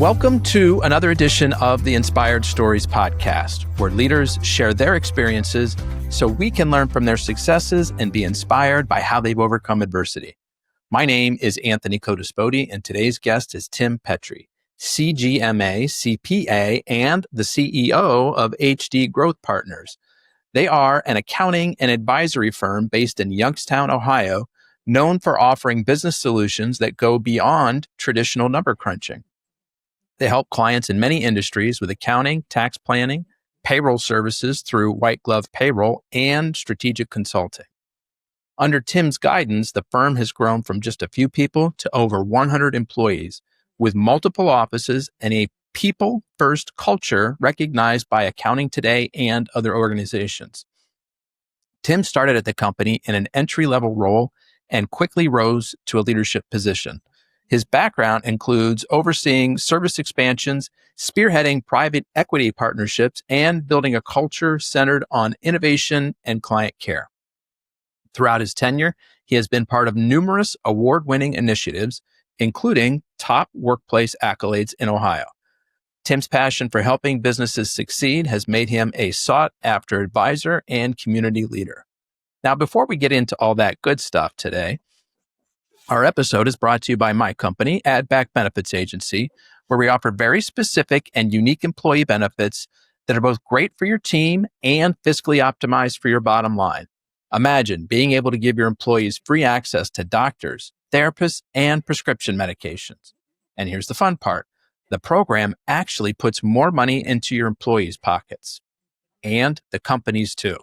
Welcome to another edition of the Inspired Stories podcast, where leaders share their experiences so we can learn from their successes and be inspired by how they've overcome adversity. My name is Anthony Codispoti, and today's guest is Tim Petrey, CGMA, CPA, and the CEO of HD Growth Partners. They are an accounting and advisory firm based in Youngstown, Ohio, known for offering business solutions that go beyond traditional number crunching. They help clients in many industries with accounting, tax planning, payroll services through white glove payroll, and strategic consulting. Under Tim's guidance, the firm has grown from just a few people to over 100 employees, with multiple offices and a people-first culture recognized by Accounting Today and other organizations. Tim started at the company in an entry-level role and quickly rose to a leadership position. His background includes overseeing service expansions, spearheading private equity partnerships, and building a culture centered on innovation and client care. Throughout his tenure, he has been part of numerous award-winning initiatives, including top workplace accolades in Ohio. Tim's passion for helping businesses succeed has made him a sought-after advisor and community leader. Now, before we get into all that good stuff today, our episode is brought to you by my company, Add Back Benefits Agency, where we offer very specific and unique employee benefits that are both great for your team and fiscally optimized for your bottom line. Imagine being able to give your employees free access to doctors, therapists, and prescription medications. And here's the fun part. The program actually puts more money into your employees' pockets, and the company's too.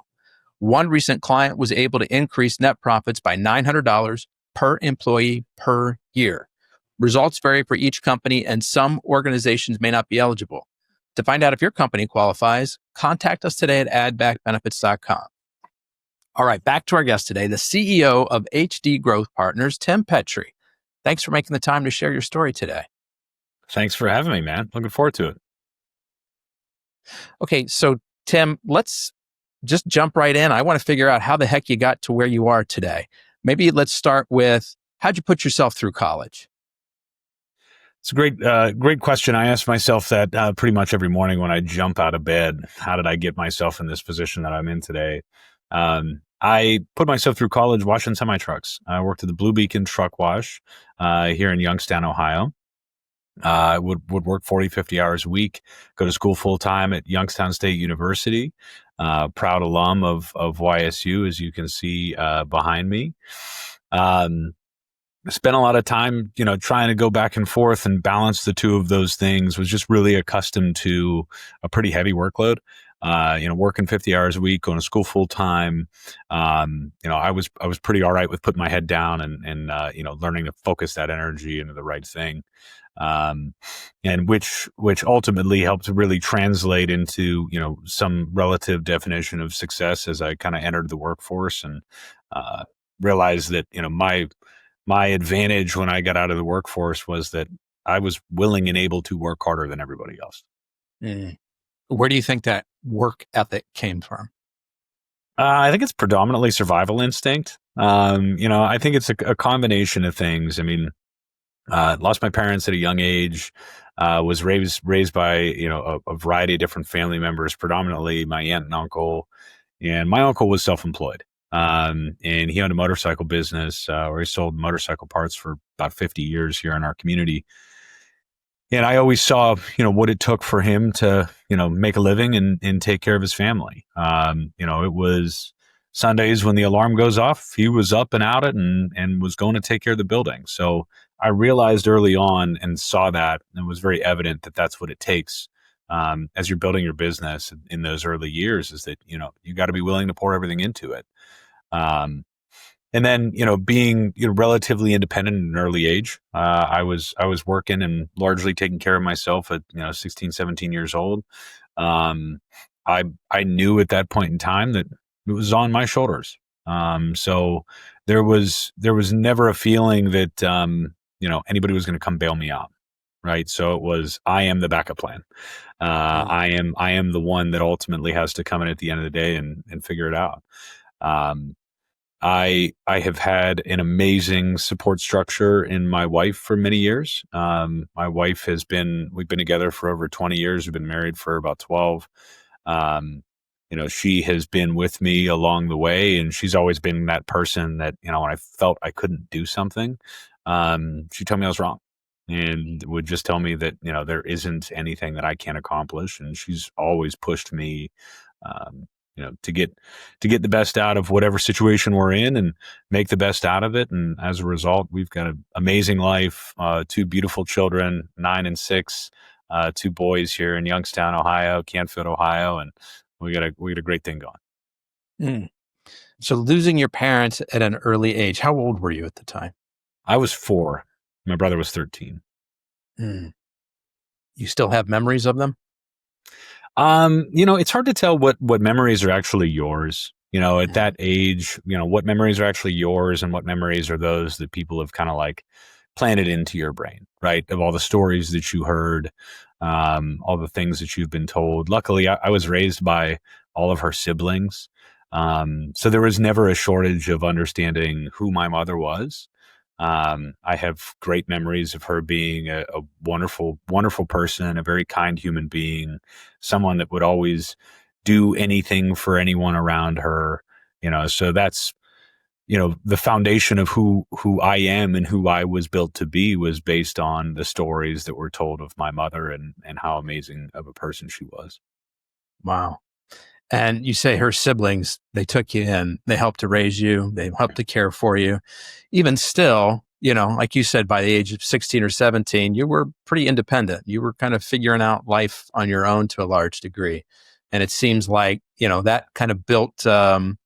One recent client was able to increase net profits by $900 per employee per year. Results vary for each company, and some organizations may not be eligible. To find out if your company qualifies, contact us today at addbackbenefits.com. All right, back to our guest today, the CEO of HD Growth Partners, Tim Petrey. Thanks for making the time to share your story today. Thanks for having me, man. Looking forward to it. Okay, so Tim, let's just jump right in. I want to figure out how the heck you got to where you are today. Maybe let's start with, how'd you put yourself through college? It's a great question. I ask myself that pretty much every morning when I jump out of bed. How did I get myself in this position that I'm in today? I put myself through college washing semi-trucks. I worked at the Blue Beacon Truck Wash here in Youngstown, Ohio. I would work 40, 50 hours a week, go to school full-time at Youngstown State University. Proud alum of YSU, as you can see behind me. Spent a lot of time, trying to go back and forth and balance the two of those things. Was just really accustomed to a pretty heavy workload. Working 50 hours a week, going to school full time. I was pretty all right with putting my head down and learning to focus that energy into the right thing. And which ultimately helped to really translate into, some relative definition of success as I kind of entered the workforce and, realized that, my advantage when I got out of the workforce was that I was willing and able to work harder than everybody else. Mm. Where do you think that work ethic came from? I think it's predominantly survival instinct. I think it's a combination of things. I mean, lost my parents at a young age, was raised by, a variety of different family members, predominantly my aunt and uncle. And my uncle was self-employed. And he owned a motorcycle business, where he sold motorcycle parts for about 50 years here in our community. And I always saw, what it took for him to, make a living and take care of his family. It was Sundays when the alarm goes off, he was up and out and was going to take care of the building. So I realized early on and saw that, and it was very evident that that's what it takes as you're building your business in those early years, is that, you got to be willing to pour everything into it. And then, being relatively independent at an early age, I was working and largely taking care of myself at 16, 17 years old. I knew at that point in time that it was on my shoulders. So there was never a feeling that anybody was going to come bail me out, right? So it was, I am the backup plan. I am the one that ultimately has to come in at the end of the day and figure it out. I have had an amazing support structure in my wife for many years. My wife we've been together for over 20 years. We've been married for about 12. Um, she has been with me along the way, and she's always been that person that, when I felt I couldn't do something, she told me I was wrong and would just tell me that, there isn't anything that I can't accomplish. And she's always pushed me, um, to get the best out of whatever situation we're in and make the best out of it. And as a result, we've got an amazing life, two beautiful children, 9 and 6, two boys here in Youngstown, Ohio, Canfield, Ohio, and we got a great thing going. Mm. So losing your parents at an early age, how old were you at the time? I was 4. My brother was 13. Mm. You still have memories of them? It's hard to tell what memories are actually yours. At that age, what memories are actually yours and what memories are those that people have kind of like planted into your brain, right? Of all the stories that you heard, all the things that you've been told. Luckily, I was raised by all of her siblings. So there was never a shortage of understanding who my mother was. I have great memories of her being a wonderful, wonderful person, a very kind human being, someone that would always do anything for anyone around her. So that's, the foundation of who I am and who I was built to be was based on the stories that were told of my mother and how amazing of a person she was. Wow. And you say her siblings, they took you in, they helped to raise you, they helped to care for you. Even still, like you said, by the age of 16 or 17, you were pretty independent. You were kind of figuring out life on your own to a large degree. And it seems like, that kind of built a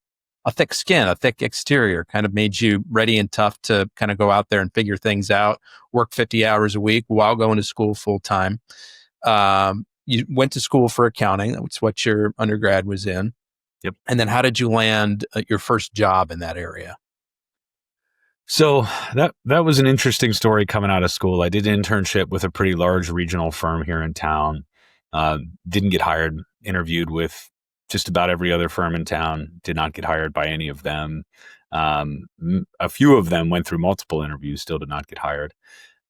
thick skin, a thick exterior, kind of made you ready and tough to kind of go out there and figure things out, work 50 hours a week while going to school full time. You went to school for accounting. That's what your undergrad was in. Yep. And then how did you land your first job in that area? So that was an interesting story coming out of school. I did an internship with a pretty large regional firm here in town. Didn't get hired, interviewed with just about every other firm in town, did not get hired by any of them. A few of them went through multiple interviews, still did not get hired.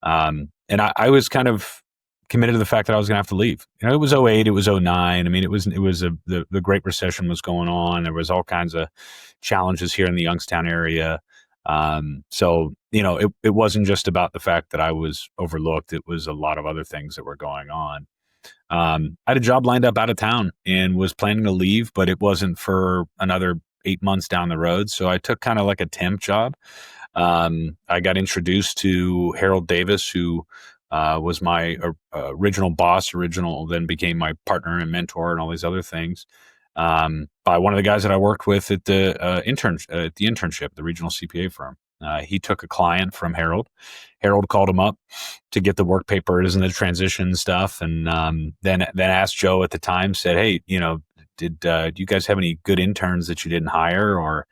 And I was kind of committed to the fact that I was going to have to leave. It was 2008, it was 2009. I mean, the Great Recession was going on. There was all kinds of challenges here in the Youngstown area. So, it wasn't just about the fact that I was overlooked. It was a lot of other things that were going on. I had a job lined up out of town and was planning to leave, but it wasn't for another 8 months down the road. So I took kind of like a temp job. I got introduced to Harold Davis, who was my original boss, then became my partner and mentor and all these other things, by one of the guys that I worked with at the internship, the regional CPA firm. He took a client from Harold. Harold called him up to get the work papers and the transition stuff, and then asked Joe at the time, said, "Hey, do you guys have any good interns that you didn't hire, or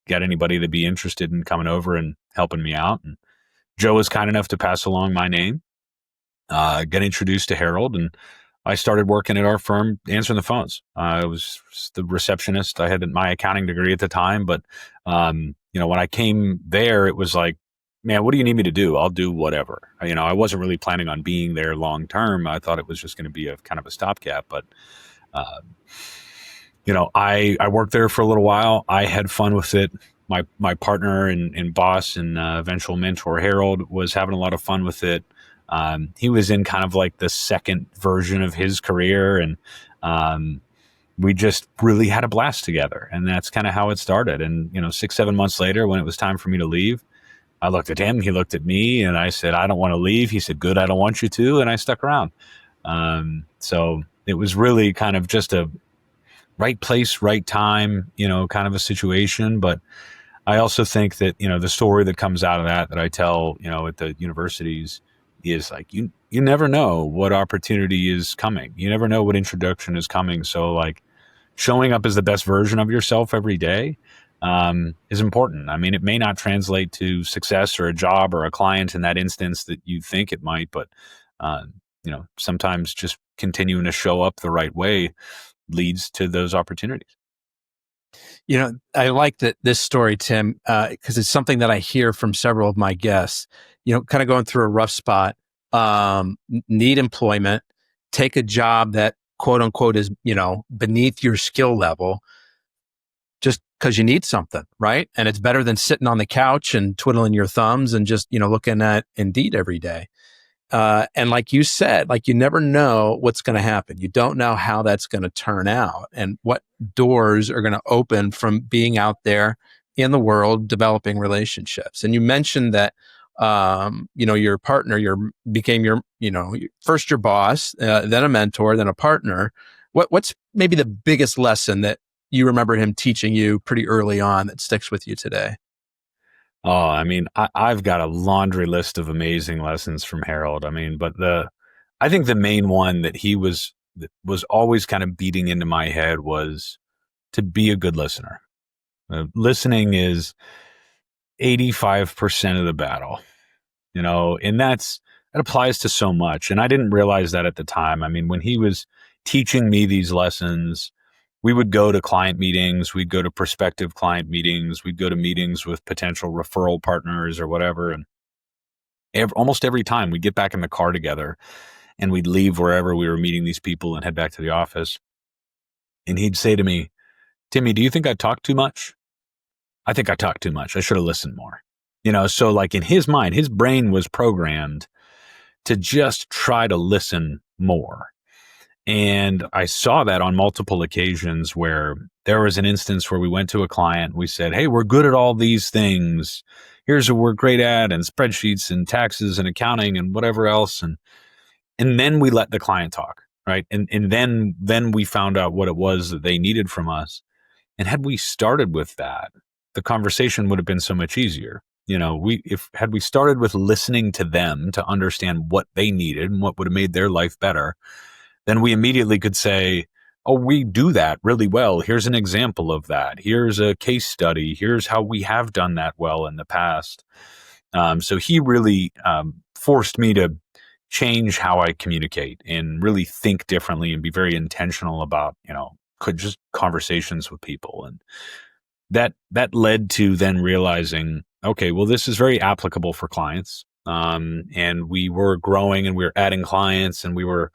got anybody that'd be interested in coming over and helping me out?" And Joe was kind enough to pass along my name. Got introduced to Harold, and I started working at our firm answering the phones. I was the receptionist. I had my accounting degree at the time, but when I came there, it was like, man, what do you need me to do? I'll do whatever. I wasn't really planning on being there long term. I thought it was just going to be a kind of a stopgap, but I worked there for a little while. I had fun with it. My partner and boss and eventual mentor, Harold, was having a lot of fun with it. He was in kind of like the second version of his career, and we just really had a blast together. And that's kind of how it started. And 6-7 months later, when it was time for me to leave, I looked at him, he looked at me, and I said, "I don't want to leave." He said, "Good, I don't want you to." And I stuck around. So it was really kind of just a right place, right time, kind of a situation. But I also think that, the story that comes out of that I tell, at the universities is like, you never know what opportunity is coming. You never know what introduction is coming. So like showing up as the best version of yourself every day is important. I mean, it may not translate to success or a job or a client in that instance that you think it might, but sometimes just continuing to show up the right way leads to those opportunities. I like that this story, Tim, because it's something that I hear from several of my guests. Kind of going through a rough spot, need employment, take a job that quote unquote is beneath your skill level, just because you need something, right? And it's better than sitting on the couch and twiddling your thumbs and just looking at Indeed every day. And like you said, like you never know what's going to happen. You don't know how that's going to turn out and what doors are going to open from being out there in the world, developing relationships. And you mentioned that, your partner, became first your boss, then a mentor, then a partner. What's maybe the biggest lesson that you remember him teaching you pretty early on that sticks with you today? Oh, I mean, I've got a laundry list of amazing lessons from Harold. I mean, but I think the main one that was always kind of beating into my head was to be a good listener. Listening is 85% of the battle, and that applies to so much. And I didn't realize that at the time. I mean, when he was teaching me these lessons, we would go to client meetings, we'd go to prospective client meetings, we'd go to meetings with potential referral partners or whatever. And almost every time we'd get back in the car together and we'd leave wherever we were meeting these people and head back to the office. And he'd say to me, Timmy, do you think I talk too much? I think I talk too much. I should have listened more. So like in his mind, his brain was programmed to just try to listen more. And I saw that on multiple occasions where there was an instance where we went to a client. We said, hey, we're good at all these things. Here's what we're great at, and spreadsheets and taxes and accounting and whatever else. And then we let the client talk, right? And then we found out what it was that they needed from us. And had we started with that, the conversation would have been so much easier. Had we started with listening to them to understand what they needed and what would have made their life better, then we immediately could say, oh, we do that really well. Here's an example of that. Here's a case study. Here's how we have done that well in the past. So he really forced me to change how I communicate and really think differently and be very intentional about, just conversations with people. And that led to then realizing, okay, well, this is very applicable for clients. And we were growing and we were adding clients and we were,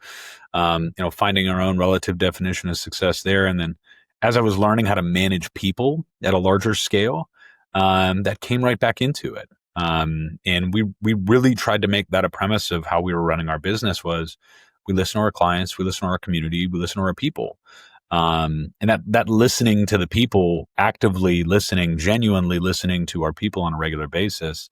finding our own relative definition of success there. And then as I was learning how to manage people at a larger scale, that came right back into it. And we really tried to make that a premise of how we were running our business was we listen to our clients, we listen to our community, we listen to our people. And that listening to the people, actively listening, genuinely listening to our people on a regular basis,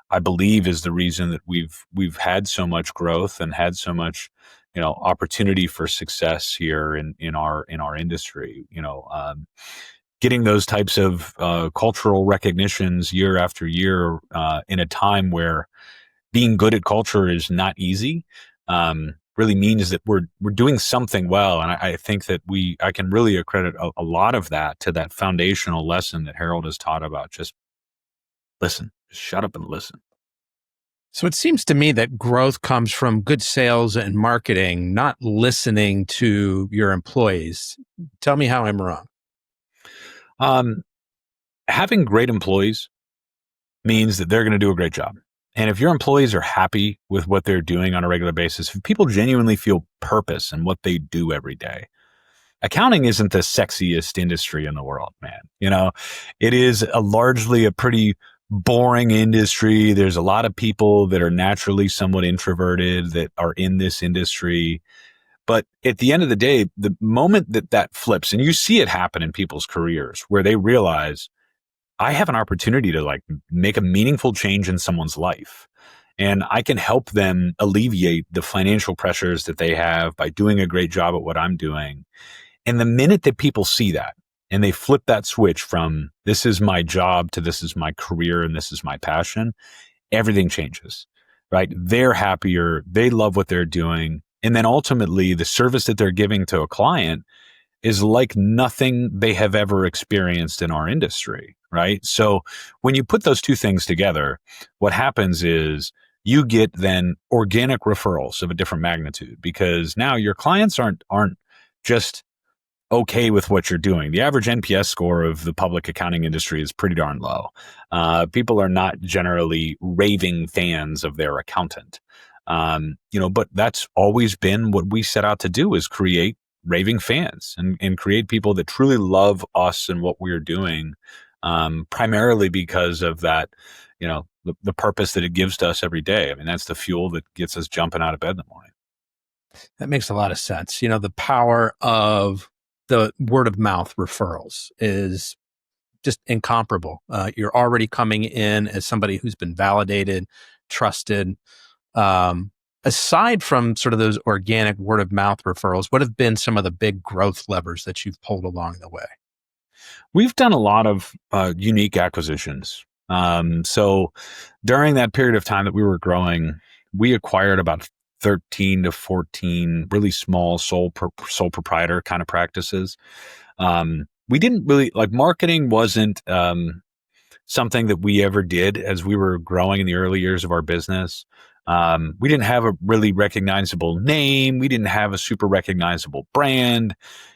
I believe is the reason that we've had so much growth and had so much, opportunity for success here in our industry. Getting those types of cultural recognitions year after year in a time where being good at culture is not easy really means that we're doing something well. And I think that I can really accredit a lot of that to that foundational lesson that Harold has taught about just listen. Just shut up and listen. So it seems to me that growth comes from good sales and marketing, not listening to your employees. Tell me how I'm wrong. Having great employees means that they're going to do a great job. And if your employees are happy with what they're doing on a regular basis, if people genuinely feel purpose in what they do every day, accounting isn't the sexiest industry in the world, man. It is largely a pretty boring industry. There's a lot of people that are naturally somewhat introverted that are in this industry. But at the end of the day, the moment that flips, and you see it happen in people's careers where they realize I have an opportunity to make a meaningful change in someone's life. And I can help them alleviate the financial pressures that they have by doing a great job at what I'm doing. And the minute that people see that and they flip that switch from this is my job to this is my career and this is my passion, everything changes, right? They're happier. They love what they're doing. And then ultimately the service that they're giving to a client is like nothing they have ever experienced in our industry, right? So when you put those two things together, what happens is you get then organic referrals of a different magnitude because now your clients aren't just okay with what you're doing. The average NPS score of the public accounting industry is pretty darn low. People are not generally raving fans of their accountant. But that's always been what we set out to do, is create raving fans and create people that truly love us and what we're doing, primarily because of that, the purpose that it gives to us every day. I mean, that's the fuel that gets us jumping out of bed in the morning. That makes a lot of sense. The power of the word of mouth referrals is just incomparable. You're already coming in as somebody who's been validated, trusted. Aside from sort of those organic word of mouth referrals, what have been some of the big growth levers that you've pulled along the way? We've done a lot of unique acquisitions. So during that period of time that we were growing, we acquired about 13 to 14 really small sole proprietor kind of practices. We didn't really marketing wasn't something that we ever did as we were growing in the early years of our business. We didn't have a really recognizable name. We didn't have a super recognizable brand.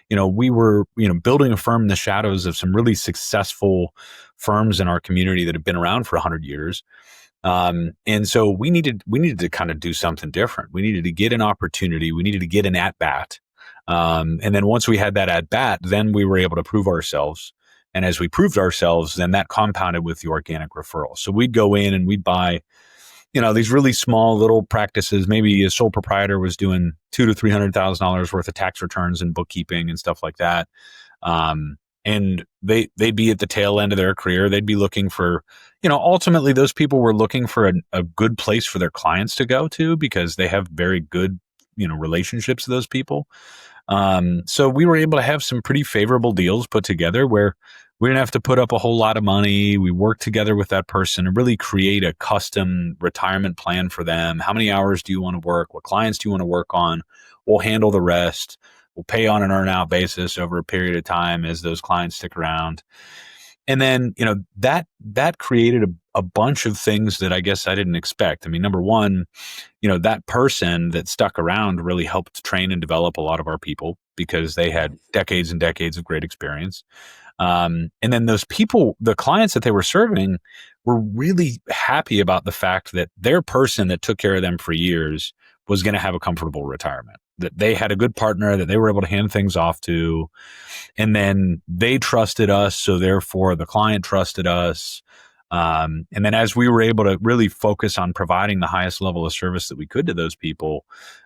We were, building a firm in the shadows of some really successful firms in our community that have been around for 100 years. And so we needed to kind of do something different. We needed to get an opportunity. We needed to get an at bat. And then once we had that at bat, then we were able to prove ourselves. And as we proved ourselves, then that compounded with the organic referral. So we'd go in and we'd buy, these really small little practices. Maybe a sole proprietor was doing $200,000 to $300,000 worth of tax returns and bookkeeping and stuff like that. And they'd be at the tail end of their career. They'd be looking for, ultimately those people were looking for a good place for their clients to go to, because they have very good, relationships with those people. So we were able to have some pretty favorable deals put together where we didn't have to put up a whole lot of money. We worked together with that person to really create a custom retirement plan for them. How many hours do you want to work? What clients do you want to work on? We'll handle the rest. We'll pay on an earn-out basis over a period of time as those clients stick around. And then, that created a bunch of things that I guess I didn't expect. I mean, number one, that person that stuck around really helped train and develop a lot of our people because they had decades and decades of great experience. And then those people, the clients that they were serving, were really happy about the fact that their person that took care of them for years was going to have a comfortable retirement, that they had a good partner that they were able to hand things off to. And then they trusted us. So therefore the client trusted us. And then as we were able to really focus on providing the highest level of service that we could to those people,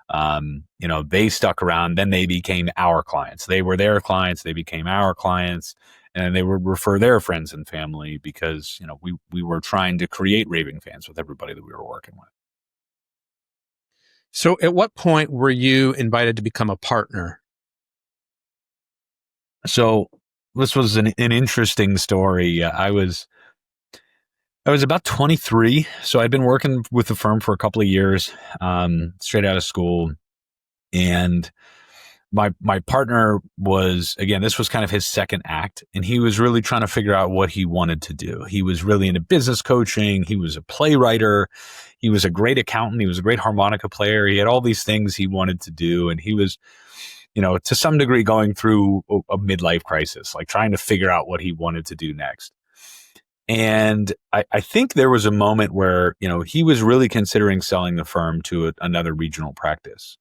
they stuck around. Then they became our clients. They were their clients. They became our clients. And they would refer their friends and family because, we were trying to create raving fans with everybody that we were working with. So at what point were you invited to become a partner? So this was an interesting story. I was about 23. So I'd been working with the firm for a couple of years, straight out of school. And my partner was, again, this was kind of his second act, and he was really trying to figure out what he wanted to do. He was really into business coaching. He was a playwright. He was a great accountant. He was a great harmonica player. He had all these things he wanted to do. And he was, to some degree going through a midlife crisis, like trying to figure out what he wanted to do next. And I think there was a moment where, he was really considering selling the firm to another regional practice.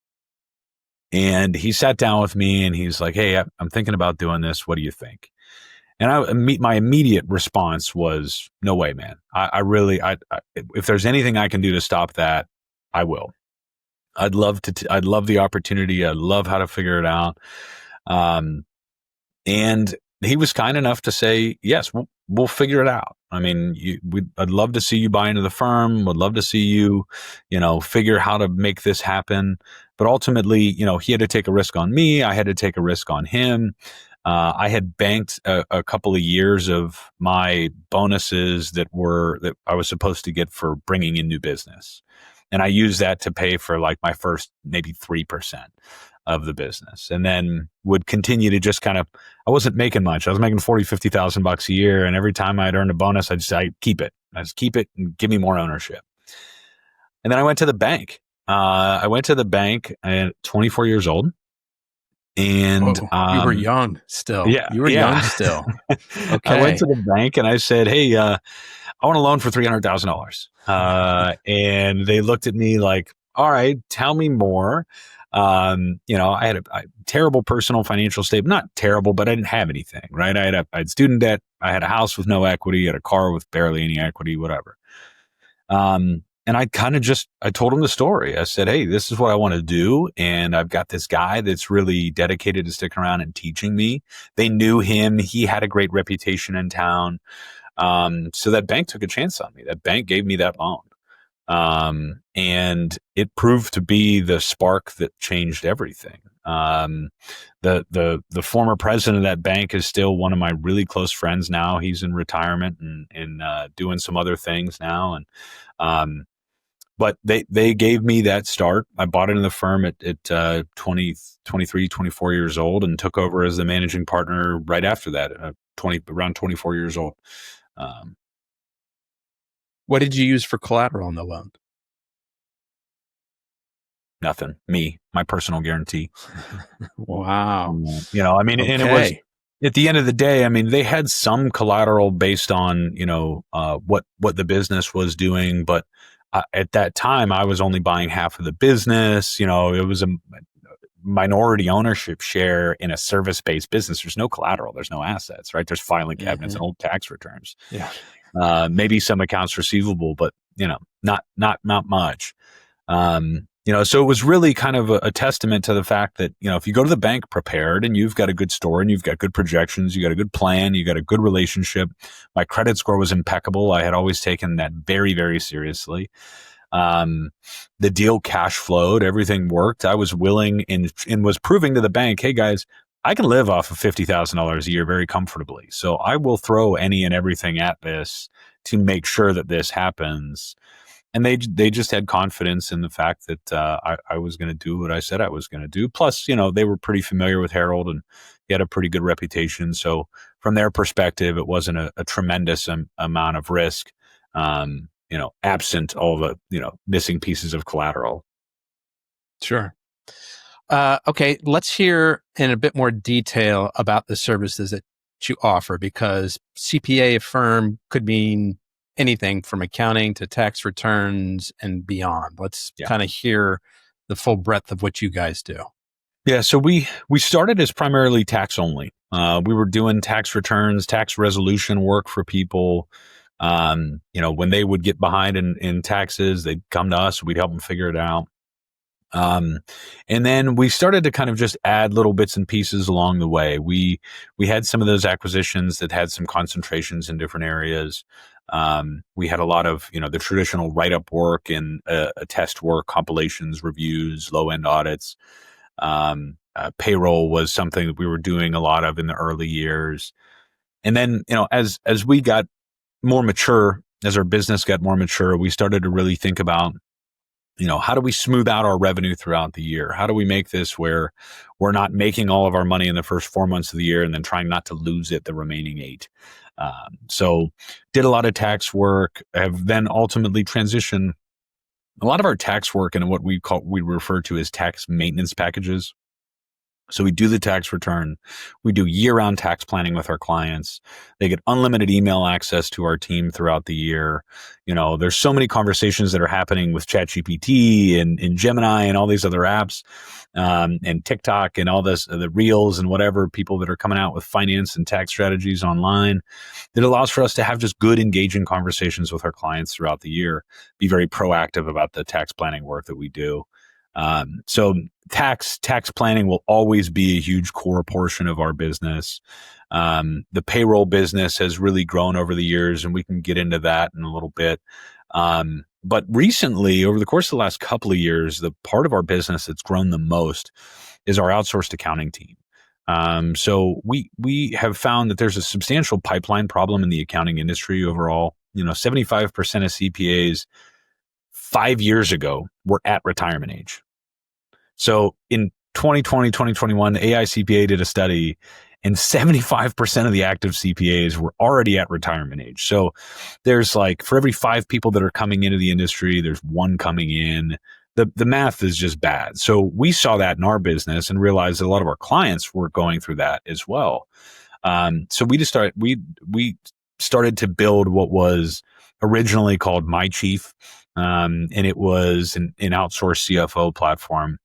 And he sat down with me and he's like, "Hey, I'm thinking about doing this. What do you think?" And my immediate response was, "No way, man. I really, if there's anything I can do to stop that, I will. I'd love the opportunity. I'd love how to figure it out." And he was kind enough to say, "Yes, we'll figure it out. I mean, I'd love to see you buy into the firm. Would love to see you, figure how to make this happen." But ultimately, he had to take a risk on me. I had to take a risk on him. I had banked a couple of years of my bonuses that I was supposed to get for bringing in new business. And I used that to pay for my first maybe 3% of the business, and then would continue to just I wasn't making much. I was making $40,000-$50,000 a year. And every time I'd earned a bonus, I'd keep it. I'd just keep it and give me more ownership. And then I went to the bank. I went to the bank at 24 years old, And Oh, you were young still. yeah, You were young yeah. still. I went Okay. to the bank and I said, "Hey, I want a loan for $300,000." And they looked at me like, "All right, tell me more." I had a terrible personal financial statement, not terrible, but I didn't have anything, right? I had student debt. I had a house with no equity, I had a car with barely any equity, whatever. And I told them the story. I said, "Hey, this is what I want to do. And I've got this guy that's really dedicated to sticking around and teaching me." They knew him. He had a great reputation in town. So that bank took a chance on me. That bank gave me that loan. And it proved to be the spark that changed everything. The former president of that bank is still one of my really close friends now. He's in retirement and doing some other things now. And, but they gave me that start. I bought into the firm at 23, 24 years old and took over as the managing partner right after that, around 24 years old. What did you use for collateral on the loan? Nothing. My personal guarantee. Wow. And it was at the end of the day, they had some collateral based on, what the business was doing. But at that time, I was only buying half of the business. It was a minority ownership share in a service-based business. There's no collateral. There's no assets, right? There's filing cabinets and old tax returns. Yeah. Maybe some accounts receivable, but, not much. So it was really kind of a testament to the fact that, if you go to the bank prepared and you've got a good story and you've got good projections, you got a good plan, you got a good relationship. My credit score was impeccable. I had always taken that very, very seriously. The deal cash flowed, everything worked. I was willing and was proving to the bank, "Hey guys, I can live off of $50,000 a year very comfortably. So I will throw any and everything at this to make sure that this happens." And they just had confidence in the fact that I was going to do what I said I was going to do. Plus, they were pretty familiar with Harold and he had a pretty good reputation. So from their perspective, it wasn't a tremendous amount of risk, absent all the, missing pieces of collateral. Sure. Okay, let's hear in a bit more detail about the services that you offer, because CPA firm could mean anything from accounting to tax returns and beyond. Let's kind of hear the full breadth of what you guys do. Yeah, so we started as primarily tax only. We were doing tax returns, tax resolution work for people. When they would get behind in taxes, they'd come to us. We'd help them figure it out. And then we started to kind of just add little bits and pieces along the way. We had some of those acquisitions that had some concentrations in different areas. We had a lot of, the traditional write-up work and test work, compilations, reviews, low-end audits. Payroll was something that we were doing a lot of in the early years. And then, as we got more mature, as our business got more mature, we started to really think about, how do we smooth out our revenue throughout the year? How do we make this where we're not making all of our money in the first 4 months of the year and then trying not to lose it the remaining 8? So did a lot of tax work, have then ultimately transitioned a lot of our tax work into what we refer to as tax maintenance packages. So we do the tax return. We do year-round tax planning with our clients. They get unlimited email access to our team throughout the year. There's so many conversations that are happening with ChatGPT and Gemini and all these other apps, and TikTok and all this, the Reels and whatever, people that are coming out with finance and tax strategies online, that allows for us to have just good, engaging conversations with our clients throughout the year, be very proactive about the tax planning work that we do. So tax planning will always be a huge core portion of our business. The payroll business has really grown over the years, and we can get into that in a little bit. But recently, over the course of the last couple of years, the part of our business that's grown the most is our outsourced accounting team. So we have found that there's a substantial pipeline problem in the accounting industry overall. 75% of CPAs 5 years ago were at retirement age. So in 2020, 2021, the AICPA did a study and 75% of the active CPAs were already at retirement age. So there's for every 5 people that are coming into the industry, there's 1 coming in. the math is just bad. So we saw that in our business and realized that a lot of our clients were going through that as well. So we started to build what was originally called My Chief, and it was an outsourced CFO platform.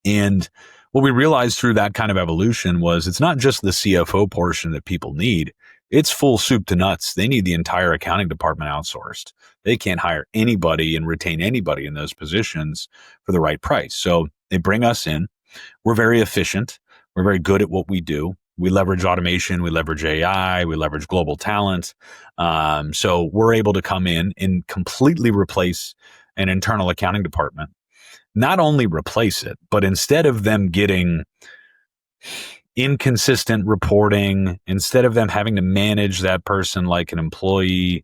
And what we realized through that kind of evolution was it's not just the CFO portion that people need. It's full soup to nuts. They need the entire accounting department outsourced. They can't hire anybody and retain anybody in those positions for the right price. So they bring us in. We're very efficient. We're very good at what we do. We leverage automation. We leverage AI. We leverage global talent. So we're able to come in and completely replace an internal accounting department. Not only replace it, but instead of them getting inconsistent reporting, instead of them having to manage that person like an employee,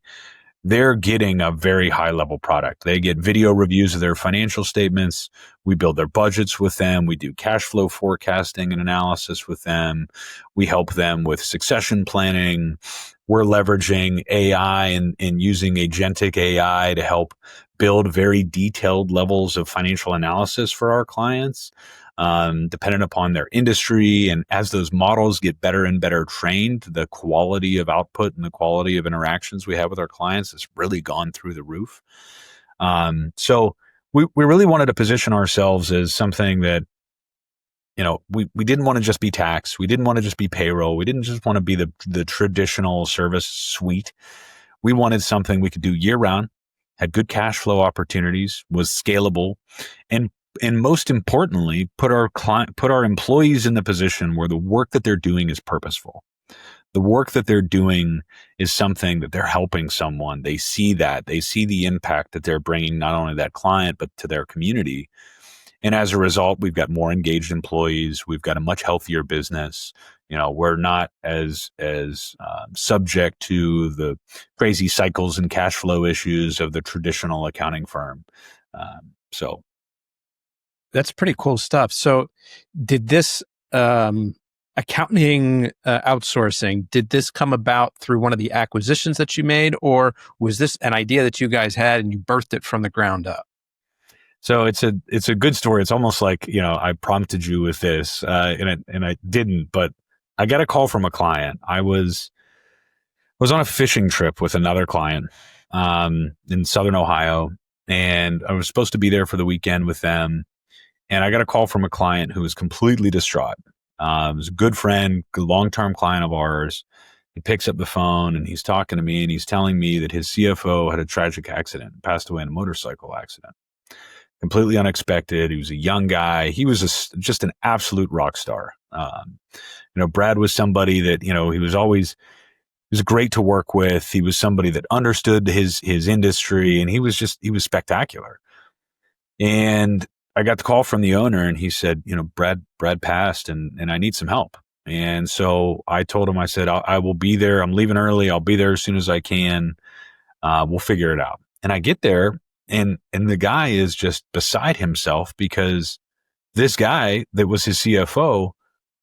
they're getting a very high level product. They get video reviews of their financial statements. We build their budgets with them. We do cash flow forecasting and analysis with them. We help them with succession planning. We're leveraging AI and using agentic AI to help build very detailed levels of financial analysis for our clients, dependent upon their industry. And as those models get better and better trained, the quality of output and the quality of interactions we have with our clients has really gone through the roof. So we really wanted to position ourselves as something that, we didn't want to just be tax. We didn't want to just be payroll. We didn't just want to be the traditional service suite. We wanted something we could do year round, had good cash flow opportunities, was scalable, and most importantly, put our employees in the position where the work that they're doing is purposeful. The work that they're doing is something that they're helping someone. They see the impact that they're bringing not only to that client, but to their community. And as a result, we've got more engaged employees. We've got a much healthier business. We're not as subject to the crazy cycles and cash flow issues of the traditional accounting firm. So that's pretty cool stuff. So did this accounting outsourcing, did this come about through one of the acquisitions that you made, or was this an idea that you guys had and you birthed it from the ground up? So it's a good story. It's almost like, I prompted you with this, and I didn't, but I got a call from a client. I was on a fishing trip with another client, in Southern Ohio, and I was supposed to be there for the weekend with them. And I got a call from a client who was completely distraught. It was a good friend, a long-term client of ours. He picks up the phone and he's talking to me and he's telling me that his CFO had a tragic accident, passed away in a motorcycle accident. Completely unexpected. He was a young guy. He was just an absolute rock star. Brad was somebody that, he was great to work with. He was somebody that understood his industry, and he was spectacular. And I got the call from the owner and he said, Brad passed and I need some help. And so I told him, I said, I will be there. I'm leaving early. I'll be there as soon as I can. We'll figure it out. And I get there and the guy is just beside himself because this guy that was his CFO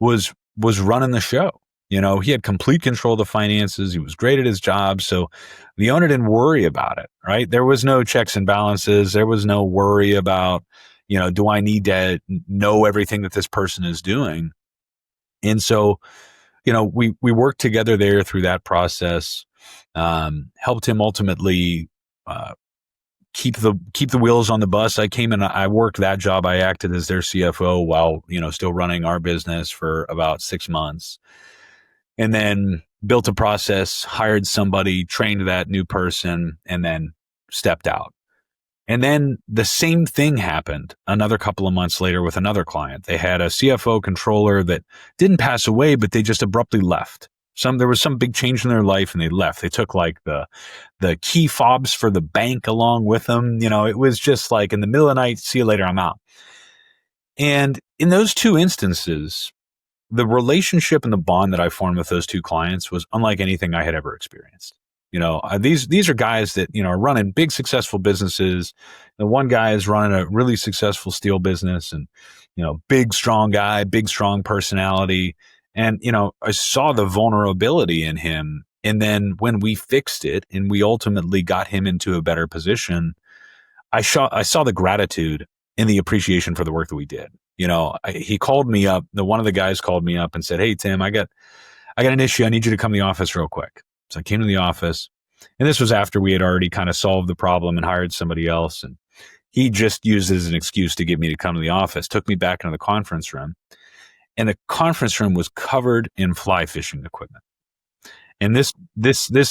was running the show. He had complete control of the finances. He was great at his job. So the owner didn't worry about it, right? There was no checks and balances. There was no worry about, do I need to know everything that this person is doing? And so, we worked together there through that process, helped him ultimately, keep the wheels on the bus. I came in, I worked that job. I acted as their CFO while, still running our business for about 6 months, and then built a process, hired somebody, trained that new person, and then stepped out. And then the same thing happened another couple of months later with another client. They had a CFO controller that didn't pass away, but they just abruptly left. There was some big change in their life and they left. They took like the key fobs for the bank along with them. It was just like in the middle of the night, see you later, I'm out. And in those two instances, the relationship and the bond that I formed with those two clients was unlike anything I had ever experienced. These are guys that, are running big, successful businesses. The one guy is running a really successful steel business and, big, strong guy, big, strong personality. And, I saw the vulnerability in him. And then when we fixed it and we ultimately got him into a better position, I saw the gratitude and the appreciation for the work that we did. He called me up. One of the guys called me up and said, "Hey, Tim, I got an issue. I need you to come to the office real quick." So I came to the office, and this was after we had already kind of solved the problem and hired somebody else. And he just used it as an excuse to get me to come to the office, took me back into the conference room, and the conference room was covered in fly fishing equipment. And this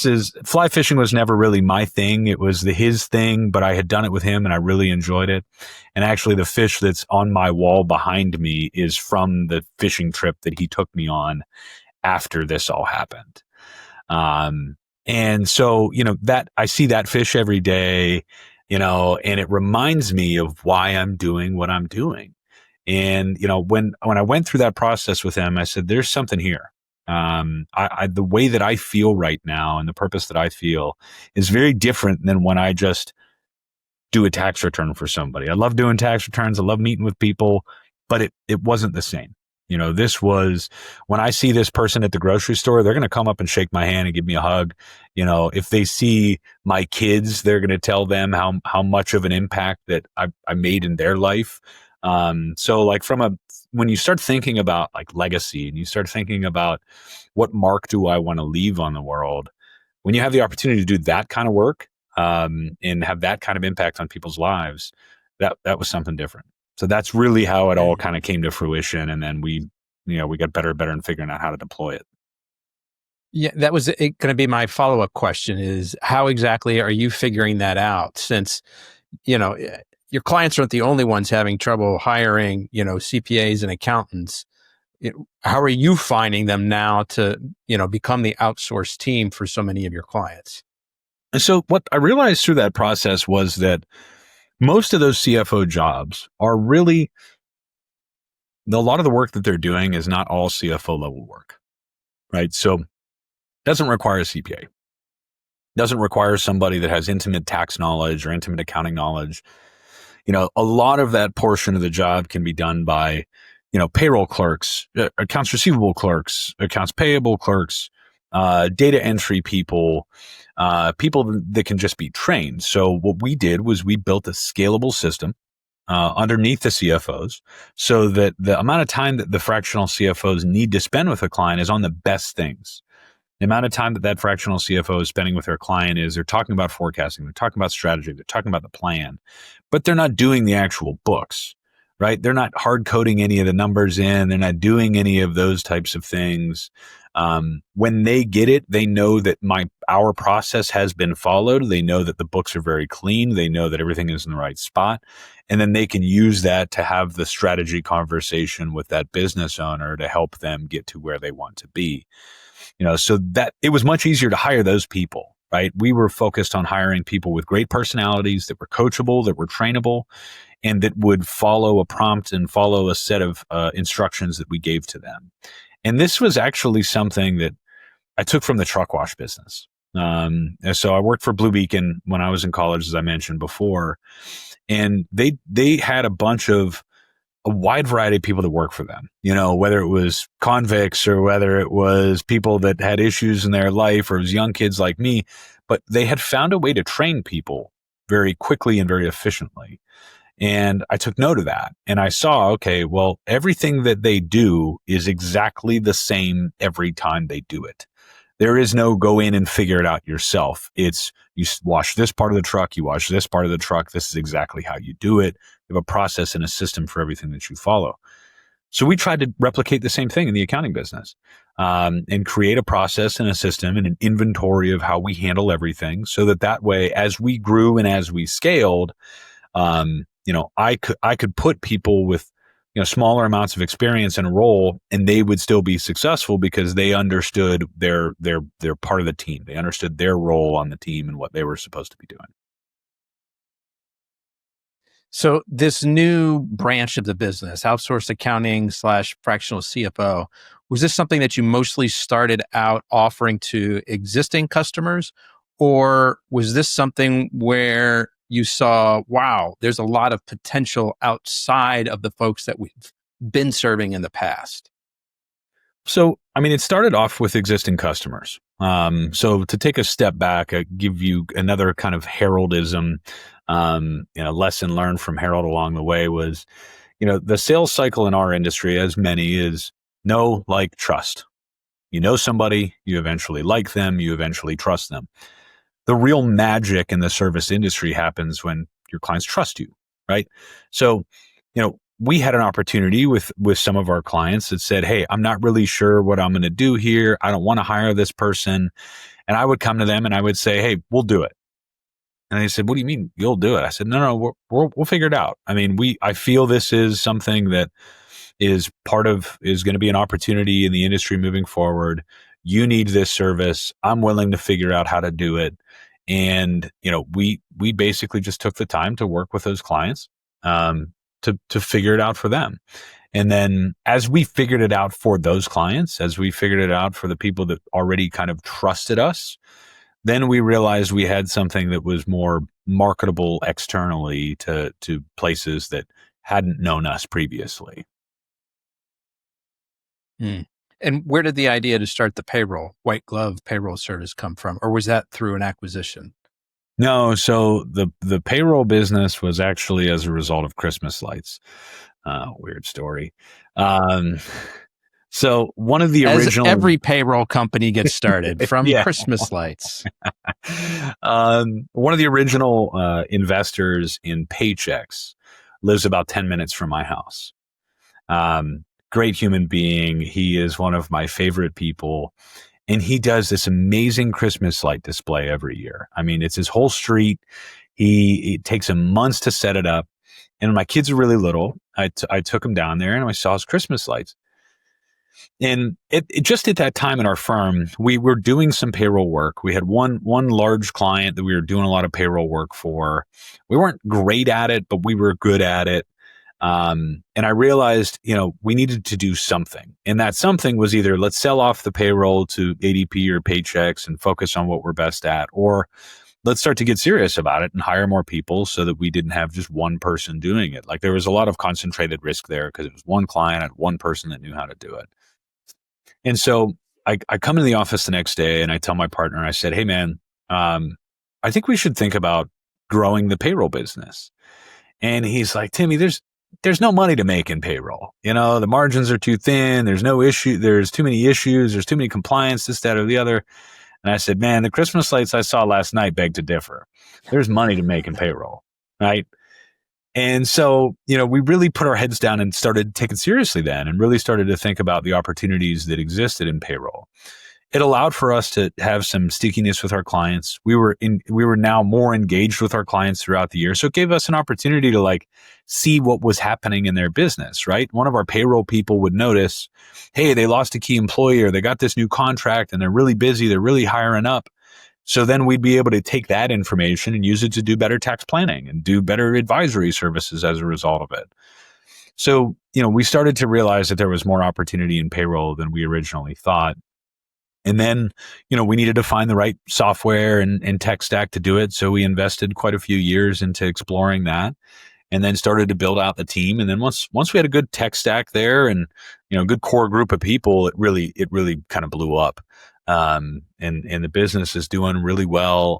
is, fly fishing was never really my thing. It was his thing, but I had done it with him and I really enjoyed it. And actually the fish that's on my wall behind me is from the fishing trip that he took me on after this all happened. And so, that I see that fish every day, and it reminds me of why I'm doing what I'm doing. And, when I went through that process with him, I said, there's something here. The way that I feel right now and the purpose that I feel is very different than when I just do a tax return for somebody. I love doing tax returns. I love meeting with people, but it wasn't the same. This was when I see this person at the grocery store, they're going to come up and shake my hand and give me a hug. If they see my kids, they're going to tell them how much of an impact that I made in their life. So like when you start thinking about like legacy and you start thinking about what mark do I want to leave on the world, when you have the opportunity to do that kind of work, and have that kind of impact on people's lives, that was something different. So that's really how it all kind of came to fruition. And then we got better and better in figuring out how to deploy it. Yeah, that was going to be my follow-up question is how exactly are you figuring that out since, your clients aren't the only ones having trouble hiring, CPAs and accountants. How are you finding them now to, become the outsourced team for so many of your clients? And so what I realized through that process was that most of those CFO jobs are really, a lot of the work that they're doing is not all CFO level work, right? So it doesn't require a CPA. It doesn't require somebody that has intimate tax knowledge or intimate accounting knowledge. A lot of that portion of the job can be done by, payroll clerks, accounts receivable clerks, accounts payable clerks, data entry people, people that can just be trained. So what we did was we built a scalable system underneath the CFOs so that the amount of time that the fractional CFOs need to spend with a client is on the best things. The amount of time that fractional CFO is spending with their client is they're talking about forecasting, they're talking about strategy, they're talking about the plan, but they're not doing the actual books, right? They're not hard coding any of the numbers in. They're not doing any of those types of things. When they get it, they know that our process has been followed. They know that the books are very clean. They know that everything is in the right spot. And then they can use that to have the strategy conversation with that business owner to help them get to where they want to be. So that it was much easier to hire those people, right? We were focused on hiring people with great personalities that were coachable, that were trainable, and that would follow a prompt and follow a set of instructions that we gave to them. And this was actually something that I took from the truck wash business. So I worked for Blue Beacon when I was in college, as I mentioned before, and they had a wide variety of people that work for them, whether it was convicts or whether it was people that had issues in their life or it was young kids like me, but they had found a way to train people very quickly and very efficiently. And I took note of that and I saw, okay, well, everything that they do is exactly the same every time they do it. There is no go in and figure it out yourself. It's you wash this part of the truck, you wash this part of the truck. This is exactly how you do it. You have a process and a system for everything that you follow. So we tried to replicate the same thing in the accounting business, and create a process and a system and an inventory of how we handle everything so that way, as we grew and as we scaled, I could put people with smaller amounts of experience in a role and they would still be successful because they understood their part of the team. They understood their role on the team and what they were supposed to be doing. So this new branch of the business, outsourced accounting / fractional CFO, was this something that you mostly started out offering to existing customers? Or was this something where you saw, wow, there's a lot of potential outside of the folks that we've been serving in the past? So, it started off with existing customers. So to take a step back, I give you another kind of heraldism. Lesson learned from Harold along the way was, the sales cycle in our industry, as many, is know, like, trust. You know somebody, you eventually like them, you eventually trust them. The real magic in the service industry happens when your clients trust you, right? So, we had an opportunity with some of our clients that said, "Hey, I'm not really sure what I'm going to do here. I don't want to hire this person." And I would come to them and I would say, "Hey, we'll do it." And they said, "What do you mean you'll do it?" I said, "No, no, we'll figure it out. I mean, I feel this is something that is going to be an opportunity in the industry moving forward. You need this service. I'm willing to figure out how to do it." And, we basically just took the time to work with those clients, to figure it out for them. And then as we figured it out for those clients, as we figured it out for the people that already kind of trusted us, then we realized we had something that was more marketable externally to places that hadn't known us previously. And where did the idea to start the payroll, white glove payroll service come from? Or was that through an acquisition? No, so the payroll business was actually as a result of Christmas lights. Weird story. So one of the original, every payroll company gets started from Yeah. Christmas lights. One of the original investors in Paychex lives about 10 minutes from my house. Great human being. He is one of my favorite people. And he does this amazing Christmas light display every year. I mean, it's his whole street. It takes him months to set it up. And my kids are really little. I took him down there and I saw his Christmas lights. And it just at that time in our firm, we were doing some payroll work. We had one large client that we were doing a lot of payroll work for. We weren't great at it, but we were good at it. And I realized, we needed to do something. And that something was either let's sell off the payroll to ADP or Paychex and focus on what we're best at, or let's start to get serious about it and hire more people so that we didn't have just one person doing it. Like there was a lot of concentrated risk there because it was one client and one person that knew how to do it. And so I come into the office the next day and I tell my partner, I said, "Hey man, I think we should think about growing the payroll business." And he's like, "Timmy, there's no money to make in payroll. The margins are too thin. There's no issue. There's too many issues. There's too many compliance, this, that, or the other." And I said, "Man, the Christmas lights I saw last night beg to differ. There's money to make in payroll." Right. And so, we really put our heads down and started taking seriously then and really started to think about the opportunities that existed in payroll. It allowed for us to have some stickiness with our clients. We were now more engaged with our clients throughout the year. So it gave us an opportunity to see what was happening in their business, right? One of our payroll people would notice, hey, they lost a key employee or they got this new contract and they're really busy. They're really hiring up. So then we'd be able to take that information and use it to do better tax planning and do better advisory services as a result of it. So, we started to realize that there was more opportunity in payroll than we originally thought. And then, we needed to find the right software and tech stack to do it. So we invested quite a few years into exploring that and then started to build out the team. And then once we had a good tech stack there and, a good core group of people, it really kind of blew up. And the business is doing really well.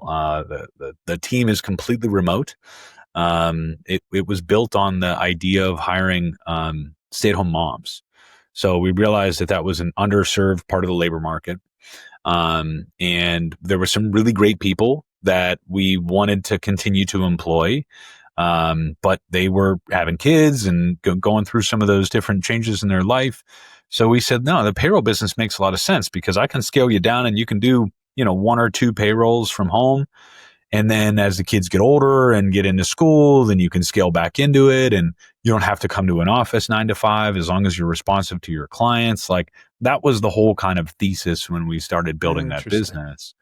The team is completely remote. It was built on the idea of hiring stay-at-home moms. So we realized that was an underserved part of the labor market. And there were some really great people that we wanted to continue to employ. But they were having kids and going through some of those different changes in their life. So we said, no, the payroll business makes a lot of sense because I can scale you down and you can do, one or two payrolls from home. And then as the kids get older and get into school, then you can scale back into it and you don't have to come to an office 9 to 5 as long as you're responsive to your clients. That was the whole kind of thesis when we started building that business.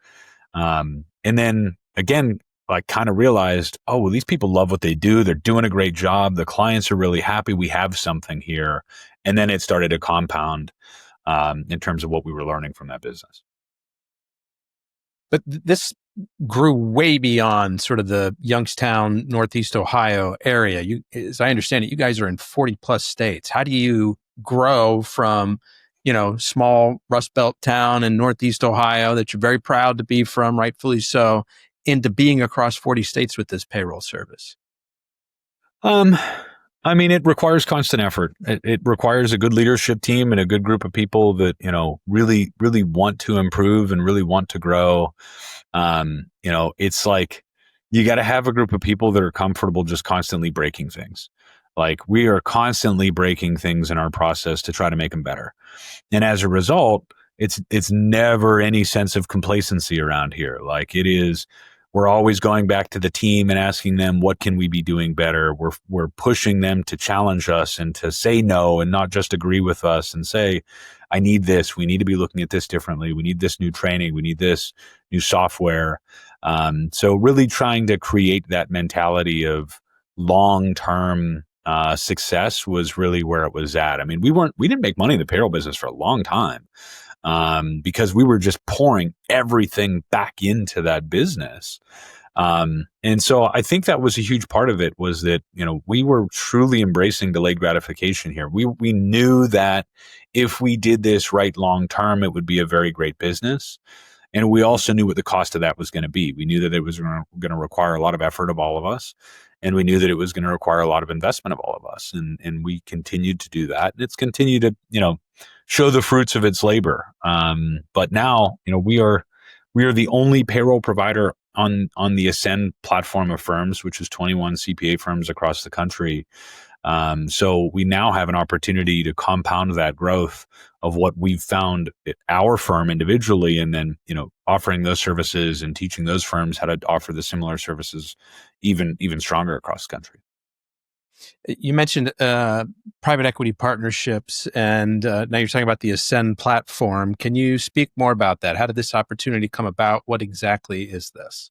And then again, kind of realized, oh, well, these people love what they do. They're doing a great job. The clients are really happy. We have something here. And then it started to compound in terms of what we were learning from that business. But this grew way beyond sort of the Youngstown, Northeast Ohio area. As I understand it, you guys are in 40 plus states. How do you grow from, small Rust Belt town in Northeast Ohio that you're very proud to be from, rightfully so, into being across 40 states with this payroll service? I mean, it requires constant effort. It requires a good leadership team and a good group of people that, really, really want to improve and really want to grow. It's like you got to have a group of people that are comfortable just constantly breaking things. Like we are constantly breaking things in our process to try to make them better. And as a result, it's never any sense of complacency around here. Like it is, we're always going back to the team and asking them, what can we be doing better? We're pushing them to challenge us and to say no and not just agree with us and say, I need this. We need to be looking at this differently. We need this new training. We need this new software. So really trying to create that mentality of long-term success was really where it was at. I mean, we didn't make money in the payroll business for a long time. Because we were just pouring everything back into that business. And so I think that was a huge part of it was that, we were truly embracing delayed gratification here. We knew that if we did this right long term, it would be a very great business. And we also knew what the cost of that was going to be. We knew that it was going to require a lot of effort of all of us. And we knew that it was going to require a lot of investment of all of us. And we continued to do that. And it's continued to, show the fruits of its labor. But now, we are the only payroll provider on the Ascend platform of firms, which is 21 CPA firms across the country. So we now have an opportunity to compound that growth of what we've found at our firm individually, and then, offering those services and teaching those firms how to offer the similar services even stronger across the country. You mentioned private equity partnerships, and now you're talking about the Ascend platform. Can you speak more about that? How did this opportunity come about? What exactly is this?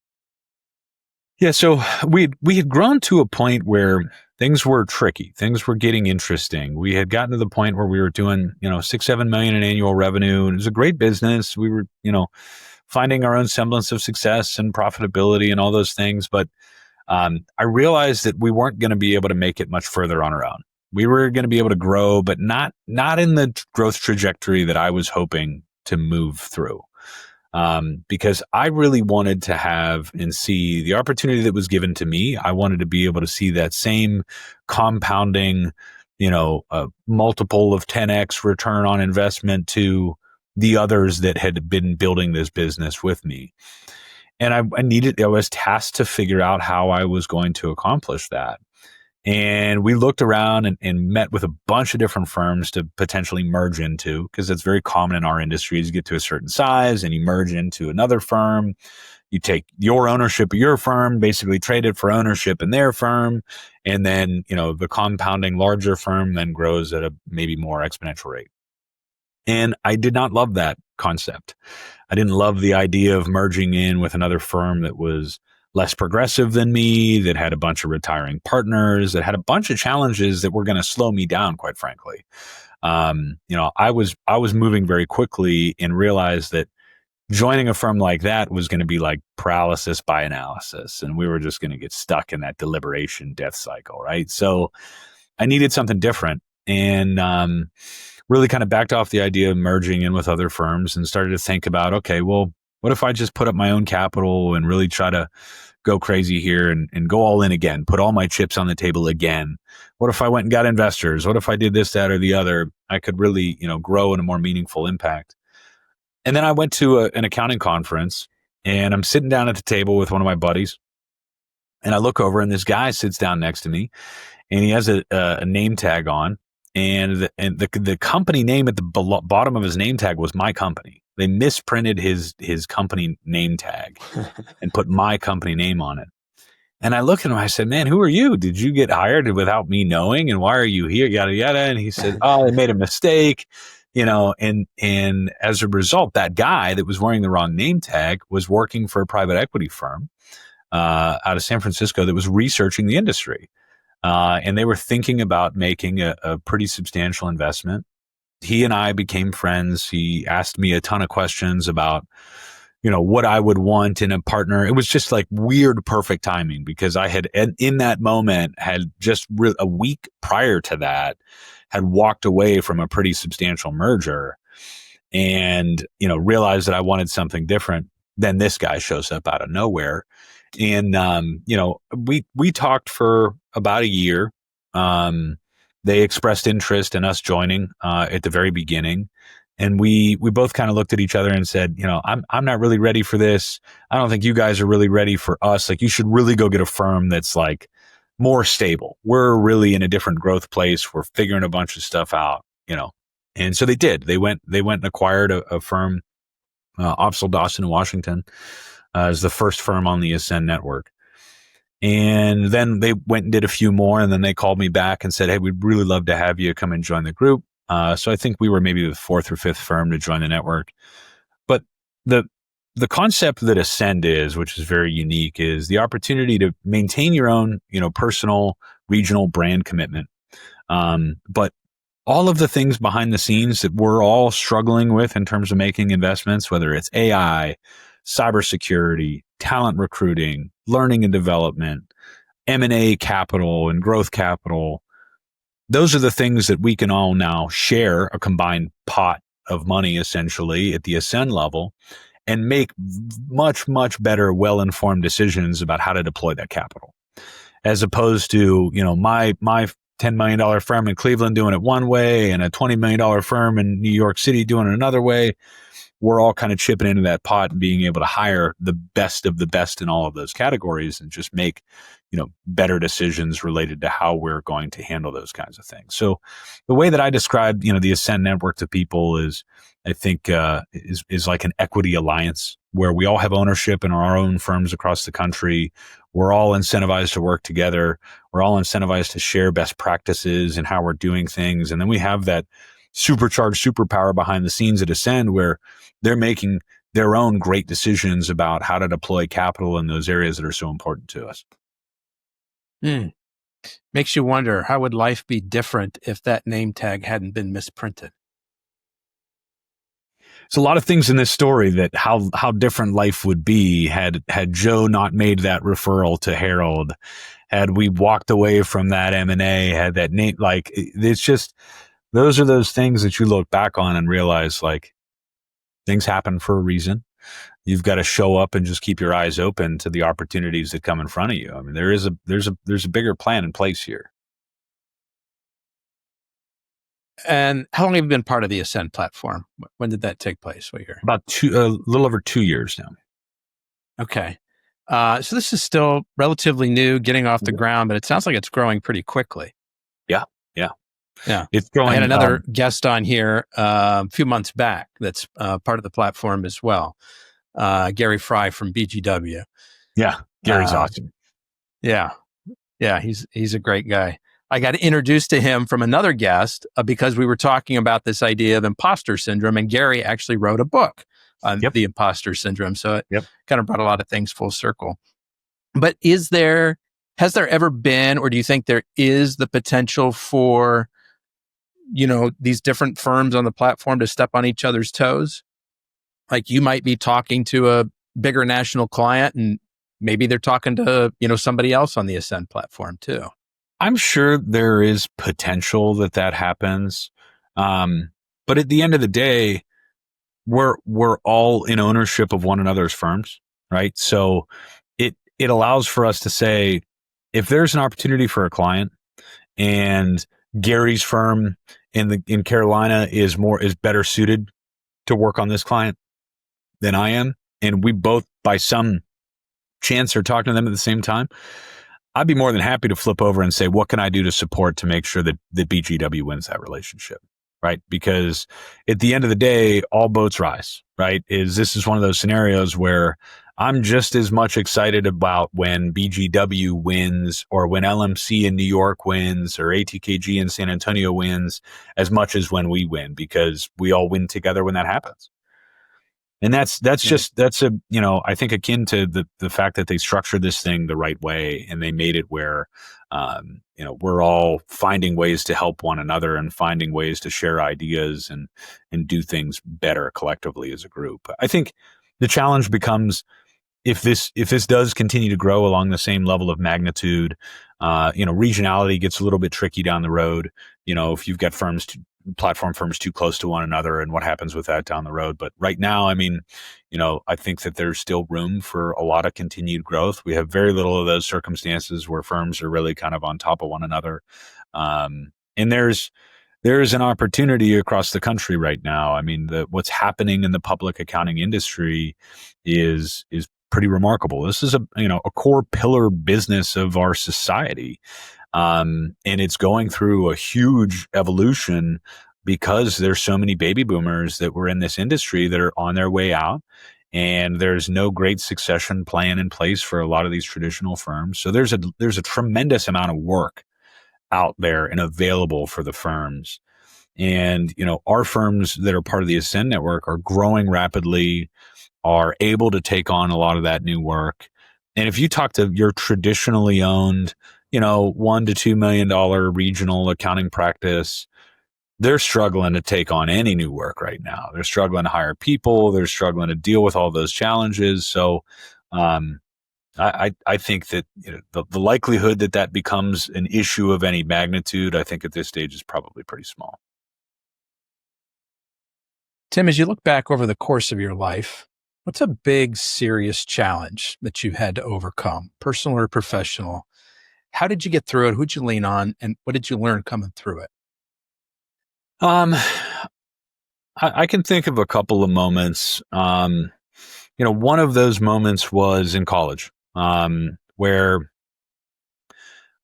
Yeah, so we had grown to a point where things were tricky. Things were getting interesting. We had gotten to the point where we were doing, $6-7 million in annual revenue, and it was a great business. We were, finding our own semblance of success and profitability and all those things, but I realized that we weren't going to be able to make it much further on our own. We were going to be able to grow, but not in the growth trajectory that I was hoping to move through. Because I really wanted to have and see the opportunity that was given to me. I wanted to be able to see that same compounding, a multiple of 10x return on investment to the others that had been building this business with me. And I was tasked to figure out how I was going to accomplish that. And we looked around and met with a bunch of different firms to potentially merge into, because it's very common in our industry as you get to a certain size and you merge into another firm. You take your ownership of your firm, basically trade it for ownership in their firm. And then, the compounding larger firm then grows at a maybe more exponential rate. And I did not love that concept. I didn't love the idea of merging in with another firm that was less progressive than me, that had a bunch of retiring partners, that had a bunch of challenges that were going to slow me down, quite frankly. I was moving very quickly and realized that joining a firm like that was going to be like paralysis by analysis. And we were just going to get stuck in that deliberation death cycle, right? So I needed something different. And really kind of backed off the idea of merging in with other firms and started to think about, okay, well, what if I just put up my own capital and really try to go crazy here and go all in again, put all my chips on the table again? What if I went and got investors? What if I did this, that, or the other? I could really, grow in a more meaningful impact. And then I went to an accounting conference, and I'm sitting down at the table with one of my buddies, and I look over and this guy sits down next to me, and he has a name tag on. And the company name at the bottom of his name tag was my company. They misprinted his company name tag and put my company name on it. And I looked at him, I said, man, who are you? Did you get hired without me knowing? And why are you here? Yada, yada. And he said, oh, I made a mistake, and as a result, that guy that was wearing the wrong name tag was working for a private equity firm out of San Francisco that was researching the industry. And they were thinking about making a pretty substantial investment. He and I became friends. He asked me a ton of questions about, what I would want in a partner. It was just like weird, perfect timing, because I had, in that moment, had just a week prior to that, had walked away from a pretty substantial merger and, realized that I wanted something different. Then this guy shows up out of nowhere And we talked for about a year. They expressed interest in us joining at the very beginning, and we both kind of looked at each other and said, I'm not really ready for this. I don't think you guys are really ready for us. Like, you should really go get a firm that's like more stable. We're really in a different growth place. We're figuring a bunch of stuff out, And so they did. They went and acquired a firm, Opsal Dawson in Washington, as the first firm on the Ascend network. And then they went and did a few more, and then they called me back and said, hey, we'd really love to have you come and join the group. So I think we were maybe the fourth or fifth firm to join the network. But the concept that Ascend is, which is very unique, is the opportunity to maintain your own, personal, regional brand commitment. But all of the things behind the scenes that we're all struggling with in terms of making investments, whether it's AI, cybersecurity, talent recruiting, learning and development, M&A capital and growth capital. Those are the things that we can all now share a combined pot of money, essentially, at the Ascend level, and make much, much better, well-informed decisions about how to deploy that capital. As opposed to, my $10 million firm in Cleveland doing it one way and a $20 million firm in New York City doing it another way. We're all kind of chipping into that pot and being able to hire the best of the best in all of those categories and just make, better decisions related to how we're going to handle those kinds of things. So the way that I describe, the Ascend network to people is, I think, is like an equity alliance where we all have ownership in our own firms across the country. We're all incentivized to work together. We're all incentivized to share best practices and how we're doing things. And then we have that supercharged superpower behind the scenes at Ascend where they're making their own great decisions about how to deploy capital in those areas that are so important to us. Makes you wonder, how would life be different if that name tag hadn't been misprinted? It's a lot of things in this story that how different life would be had Joe not made that referral to Harold, had we walked away from that M&A, had that name, like, it's just, those are those things that you look back on and realize, like, things happen for a reason. You've got to show up and just keep your eyes open to the opportunities that come in front of you. I mean, there's a bigger plan in place here. And how long have you been part of the Ascend platform? When did that take place? What year? About a little over 2 years now. Okay. So this is still relatively new, getting off the ground, but it sounds like it's growing pretty quickly. Yeah. It's growing. I had another guest on here a few months back that's part of the platform as well. Gary Fry from BGW. Yeah. Gary's awesome. Yeah. He's a great guy. I got introduced to him from another guest because we were talking about this idea of imposter syndrome, and Gary actually wrote a book on the imposter syndrome. So it kind of brought a lot of things full circle. But has there ever been, or do you think there is the potential for, these different firms on the platform to step on each other's toes? Like, you might be talking to a bigger national client and maybe they're talking to, somebody else on the Ascend platform too. I'm sure there is potential that happens. But at the end of the day, we're all in ownership of one another's firms, right? So it allows for us to say, if there's an opportunity for a client and Gary's firm in Carolina is better suited to work on this client than I am, and we both by some chance are talking to them at the same time, I'd be more than happy to flip over and say, what can I do to support to make sure that BGW wins that relationship, right? Because at the end of the day, all boats rise, right? This is one of those scenarios where I'm just as much excited about when BGW wins or when LMC in New York wins or ATKG in San Antonio wins as much as when we win, because we all win together when that happens. And that's I think akin to the fact that they structured this thing the right way and they made it where, we're all finding ways to help one another and finding ways to share ideas and do things better collectively as a group. I think the challenge becomes, if this does continue to grow along the same level of magnitude, regionality gets a little bit tricky down the road. If you've got firms platform firms too close to one another and what happens with that down the road. But right now, I mean, I think that there's still room for a lot of continued growth. We have very little of those circumstances where firms are really kind of on top of one another. And there's an opportunity across the country right now. I mean, what's happening in the public accounting industry is pretty remarkable. This is a core pillar business of our society. And it's going through a huge evolution because there's so many baby boomers that were in this industry that are on their way out. And there's no great succession plan in place for a lot of these traditional firms. So there's a tremendous amount of work out there and available for the firms. And, our firms that are part of the Ascend Network are growing rapidly, are able to take on a lot of that new work. And if you talk to your traditionally owned, $1 to $2 million regional accounting practice, they're struggling to take on any new work right now. They're struggling to hire people. They're struggling to deal with all those challenges. So, I think that the likelihood that becomes an issue of any magnitude, I think at this stage is probably pretty small. Tim, as you look back over the course of your life, what's a big, serious challenge that you had to overcome, personal or professional? How did you get through it? Who'd you lean on? And what did you learn coming through it? I can think of a couple of moments. One of those moments was in college, where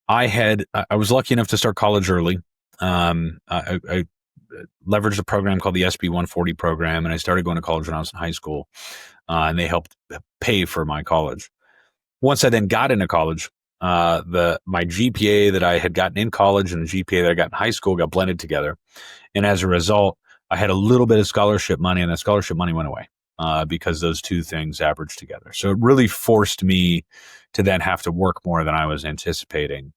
I was lucky enough to start college early. I leveraged a program called the SB 140 program, and I started going to college when I was in high school, and they helped pay for my college. Once I then got into college, my GPA that I had gotten in college and the GPA that I got in high school got blended together, and as a result, I had a little bit of scholarship money, and that scholarship money went away because those two things averaged together. So it really forced me to then have to work more than I was anticipating,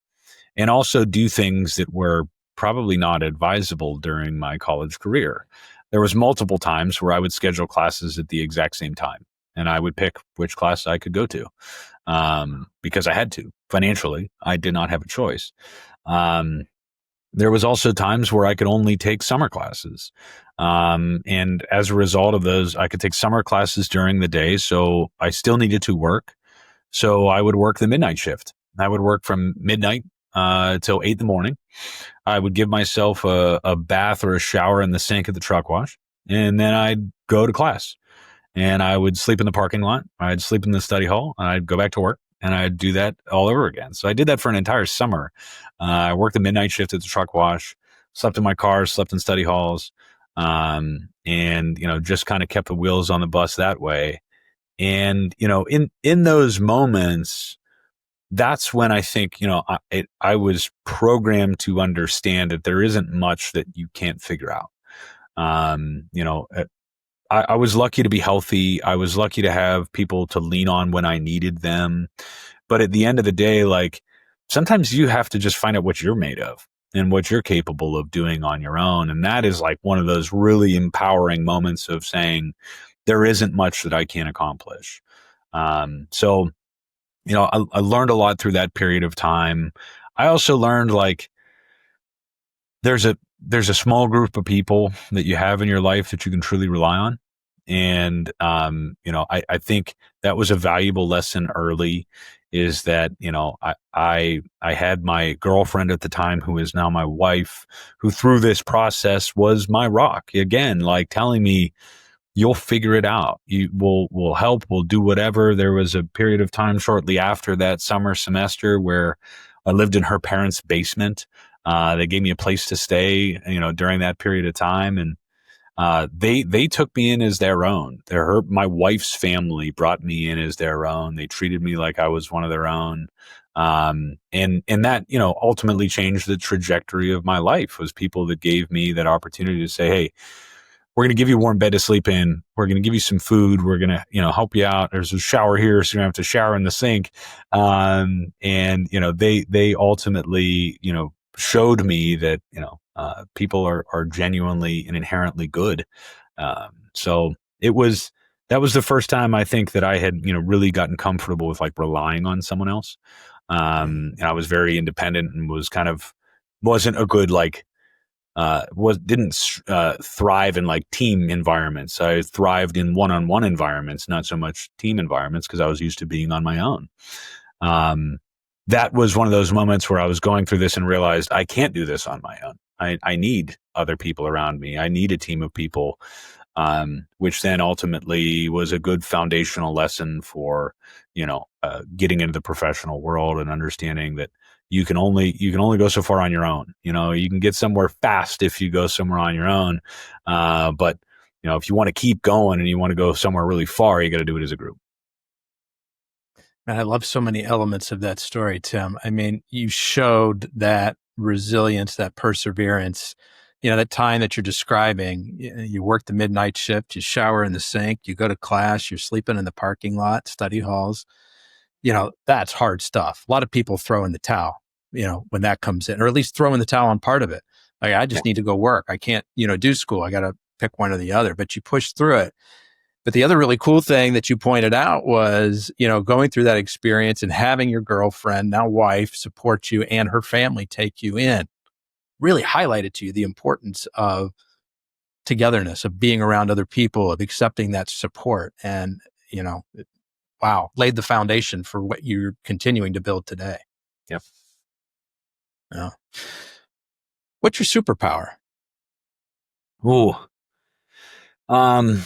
and also do things that were probably not advisable during my college career. There was multiple times where I would schedule classes at the exact same time, and I would pick which class I could go to because I had to. Financially, I did not have a choice. There was also times where I could only take summer classes. And as a result of those, I could take summer classes during the day. So I still needed to work. So I would work the midnight shift. I would work from midnight till 8 in the morning. I would give myself a bath or a shower in the sink at the truck wash. And then I'd go to class, and I would sleep in the parking lot. I'd sleep in the study hall, and I'd go back to work, and I'd do that all over again. So I did that for an entire summer. I worked the midnight shift at the truck wash, slept in my car, slept in study halls, and, just kind of kept the wheels on the bus that way. And, in those moments, that's when I think, I was programmed to understand that there isn't much that you can't figure out. I was lucky to be healthy. I was lucky to have people to lean on when I needed them. But at the end of the day, like, sometimes you have to just find out what you're made of and what you're capable of doing on your own. And that is like one of those really empowering moments of saying, there isn't much that I can't accomplish. So, I learned a lot through that period of time. I also learned, like, there's a small group of people that you have in your life that you can truly rely on. And, I think that was a valuable lesson early, is that, I had my girlfriend at the time, who is now my wife, who through this process was my rock. Again, like, telling me, you'll figure it out. We'll help. We'll do whatever. There was a period of time shortly after that summer semester where I lived in her parents' basement. They gave me a place to stay, during that period of time. And they took me in as their own. My wife's family brought me in as their own. They treated me like I was one of their own. And that, ultimately changed the trajectory of my life, was people that gave me that opportunity to say, hey, we're going to give you a warm bed to sleep in. We're going to give you some food. We're going to, help you out. There's a shower here, so you don't have to shower in the sink. And, they ultimately, showed me that, people are genuinely and inherently good. So that was the first time I think that I had, really gotten comfortable with, like, relying on someone else. And I was very independent and wasn't a good, like, didn't thrive in like team environments. I thrived in one-on-one environments, not so much team environments, because I was used to being on my own. That was one of those moments where I was going through this and realized I can't do this on my own. I need other people around me. I need a team of people, which then ultimately was a good foundational lesson for, getting into the professional world and understanding that you can only go so far on your own. You can get somewhere fast if you go somewhere on your own. But if you want to keep going and you want to go somewhere really far, you got to do it as a group. And I love so many elements of that story, Tim. I mean, you showed that resilience, that perseverance, that time that you're describing. You work the midnight shift, you shower in the sink, you go to class, you're sleeping in the parking lot, study halls. That's hard stuff. A lot of people throw in the towel, when that comes in, or at least throw in the towel on part of it. Like, I just need to go work. I can't, do school. I got to pick one or the other, but you push through it. But the other really cool thing that you pointed out was, going through that experience and having your girlfriend, now wife, support you and her family take you in, really highlighted to you the importance of togetherness, of being around other people, of accepting that support. And, wow, laid the foundation for what you're continuing to build today. Yep. Yeah. What's your superpower? Ooh. I've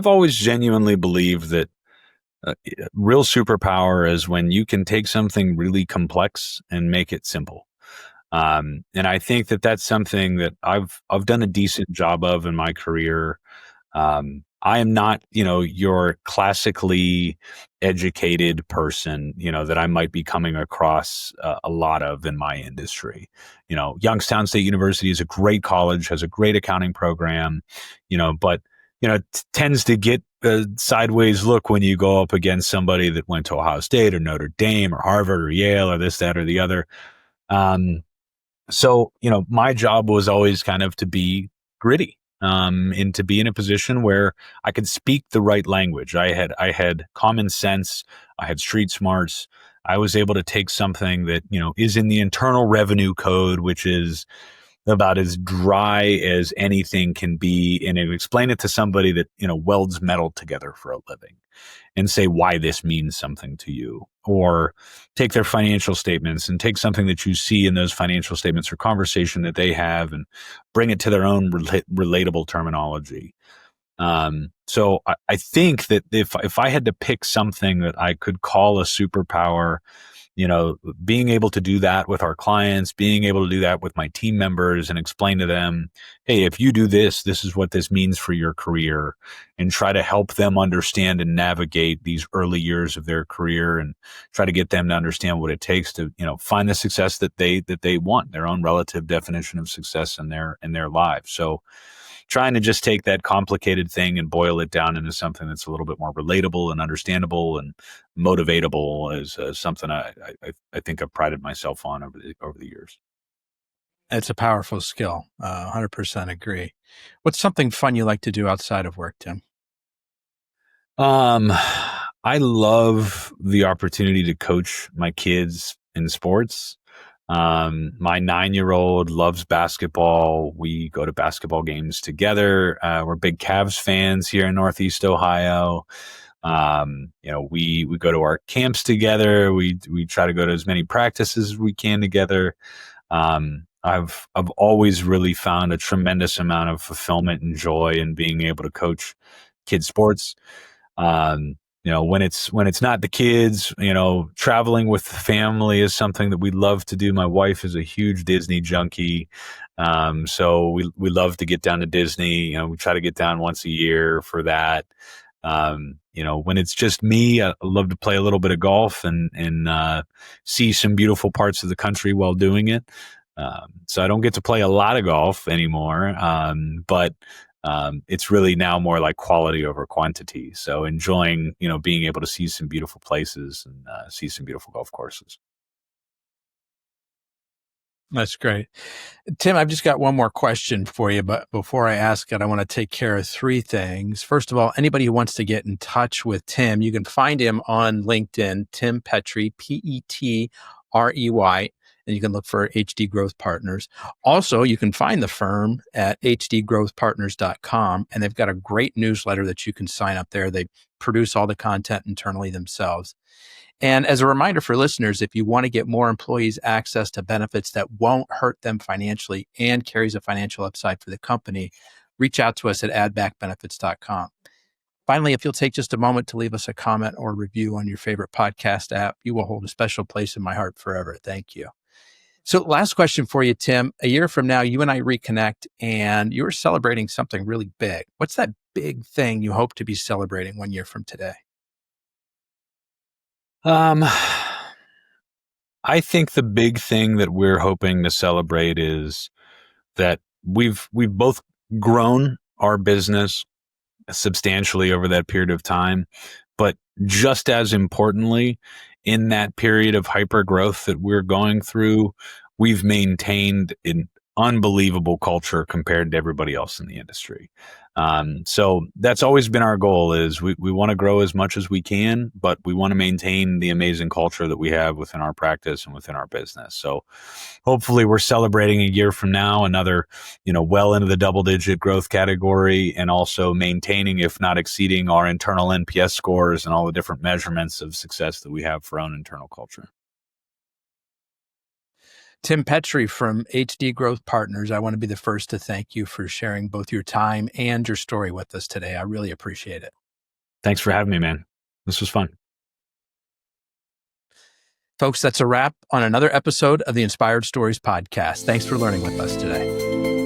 always genuinely believed that real superpower is when you can take something really complex and make it simple. And I think that that's something that I've done a decent job of in my career. I am not, your classically educated person, that I might be coming across a lot of in my industry. Youngstown State University is a great college, has a great accounting program, but tends to get a sideways look when you go up against somebody that went to Ohio State or Notre Dame or Harvard or Yale or this, that, or the other. So, my job was always kind of to be gritty, and to be in a position where I could speak the right language. I had common sense. I had street smarts. I was able to take something that, is in the Internal Revenue Code, which is about as dry as anything can be, and explain it to somebody that, welds metal together for a living, and say why this means something to you. Or take their financial statements and take something that you see in those financial statements or conversation that they have and bring it to their own relatable terminology. So I think that if I had to pick something that I could call a superpower, being able to do that with our clients, being able to do that with my team members and explain to them, hey, if you do this, this is what this means for your career, and try to help them understand and navigate these early years of their career and try to get them to understand what it takes to, find the success that they want, their own relative definition of success in their lives. So trying to just take that complicated thing and boil it down into something that's a little bit more relatable and understandable and motivatable is something I think I've prided myself on over the years. It's a powerful skill. 100% agree. What's something fun you like to do outside of work, Tim? I love the opportunity to coach my kids in sports. My 9-year-old loves basketball. We go to basketball games together. We're big Cavs fans here in Northeast Ohio. We go to our camps together. We try to go to as many practices as we can together. I've always really found a tremendous amount of fulfillment and joy in being able to coach kids sports. When it's not the kids, traveling with the family is something that we love to do. My wife is a huge Disney junkie. So we love to get down to Disney. We try to get down once a year for that. When it's just me, I love to play a little bit of golf and see some beautiful parts of the country while doing it. So I don't get to play a lot of golf anymore. But it's really now more like quality over quantity. So enjoying, being able to see some beautiful places and see some beautiful golf courses. That's great. Tim, I've just got one more question for you, but before I ask it, I want to take care of three things. First of all, anybody who wants to get in touch with Tim, you can find him on LinkedIn, Tim Petrey, Petrey. and you can look for HD Growth Partners. Also, you can find the firm at hdgrowthpartners.com, and they've got a great newsletter that you can sign up there. They produce all the content internally themselves. And as a reminder for listeners, if you want to get more employees access to benefits that won't hurt them financially and carries a financial upside for the company, reach out to us at addbackbenefits.com. Finally, if you'll take just a moment to leave us a comment or review on your favorite podcast app, you will hold a special place in my heart forever. Thank you. So last question for you, Tim. A year from now, you and I reconnect and you're celebrating something really big. What's that big thing you hope to be celebrating 1 year from today? I think the big thing that we're hoping to celebrate is that we've both grown our business substantially over that period of time, but just as importantly, in that period of hyper growth that we're going through, we've maintained an unbelievable culture compared to everybody else in the industry. So that's always been our goal is we want to grow as much as we can, but we want to maintain the amazing culture that we have within our practice and within our business. So hopefully we're celebrating a year from now, another, well into the double-digit growth category, and also maintaining, if not exceeding, our internal NPS scores and all the different measurements of success that we have for our own internal culture. Tim Petrey from HD Growth Partners, I want to be the first to thank you for sharing both your time and your story with us today. I really appreciate it. Thanks for having me, man. This was fun. Folks, that's a wrap on another episode of the Inspired Stories podcast. Thanks for learning with us today.